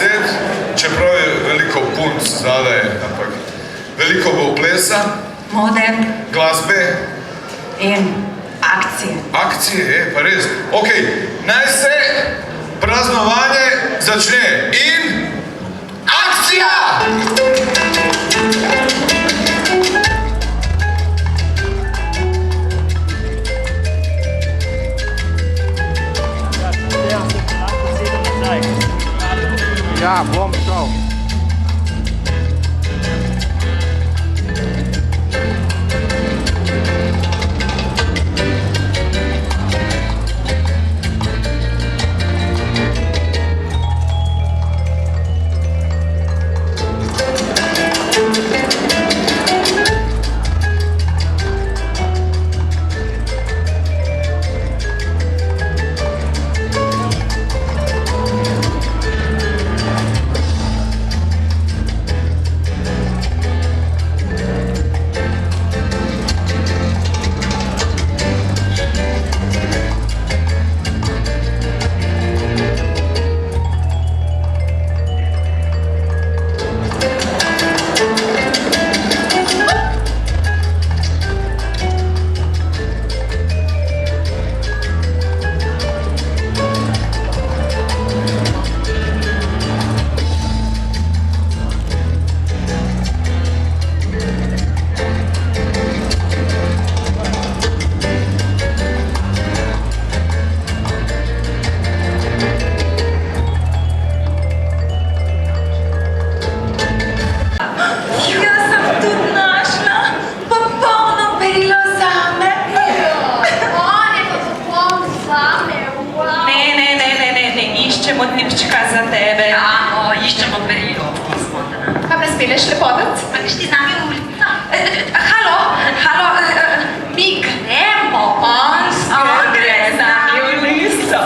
10, čeprav je veliko punc zadaj, ampak veliko bo plesa, mode glasbe in akcije. Akcije, pa res. Ok, naj se praznovanje začne in akcija! Ja, bom šel. Iščemo tipčka za tebe. Ja, iščemo berilo. Pa prespeleš lepotec? Pa greš ti z nami v ulico? Halo, mi gremo. On gre z nami v ulico.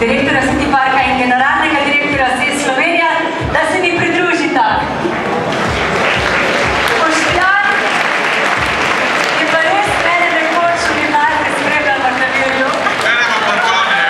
direktorja City Parka in generalnega direktorja SES Slovenija, da se mi pridružita. Boštjan je pa res mene nekoč v gimnaziji spremljal v klavirju. Mene pa Toni,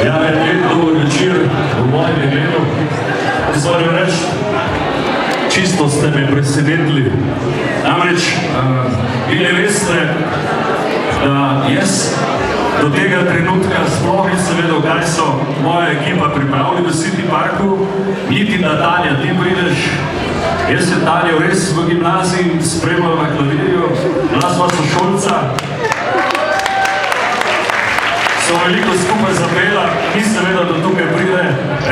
Ja, lep dober večer v mojem imenu. Zvorim reči, čisto ste me presenetili. Namreč, vi ne veste, da jaz do tega trenutka sploh nisem vedel, kaj so moja ekipa pripravili v City Parku, niti da Tanja, ti prideš. Jaz sem Tanjo res v gimnaziji spremljal na klavirju, bila sva sošolca. So veliko skupaj zapela, nisem vedel, da tukaj pride,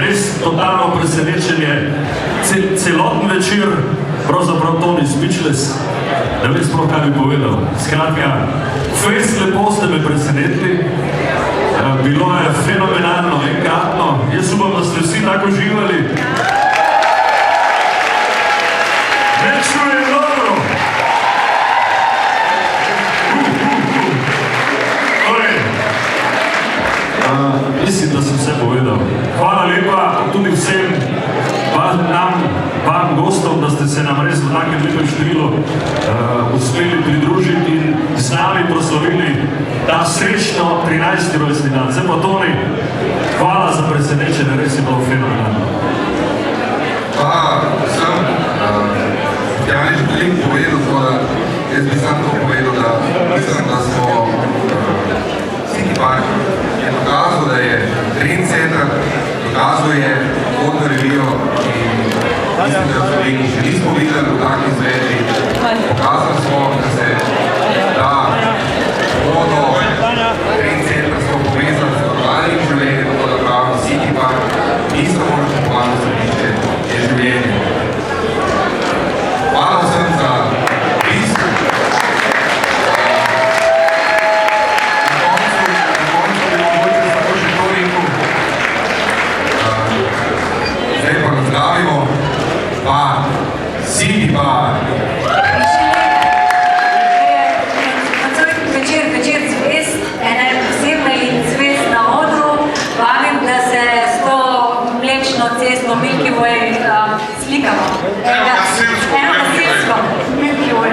res totalno presenečenje. Celoten večer, pravzaprav Toni speechless, da vem sploh, kaj bi povedal. Skratka, fejst lepo ste me presenetili, bilo je fenomenalno, enkratno, jaz upam, da ste vsi tako živali. Ne čujem dobro! Mislim, da sem vse povedal. Hvala lepa tudi vsem vam gostom, da ste se nam res v takem lepem številu uspeli pridružiti in z nami proslavili ta srečno 13. rojstni dan. Zdaj pa Toni, hvala za presenečenje, res je bilo fenomenalno. Hvala vsem. Ja, ne želim povedati, da jaz bi sam to povedal, da mislim, da smo City Park je dokazal, da je trendsetter, dokazal je modno revijo in mislim, da v Sloveniji še nismo videli v takih izvedbi. Pokazali smo, da se da modno trendsetterstvo povezati z normalnim življenjem, tako da pravimo City Park, ni samo nakupovalno središče, je življenje. Hvala vsem za bistvo. Zdravimo, pa City Park. Večer zvest, ena je posebna in zvest na odru. Vabim, da se s to mlečno cesto Milky Way slikamo. Eno gasilsko Milky Way.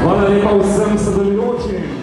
Hvala lepa vsem sodelujočim.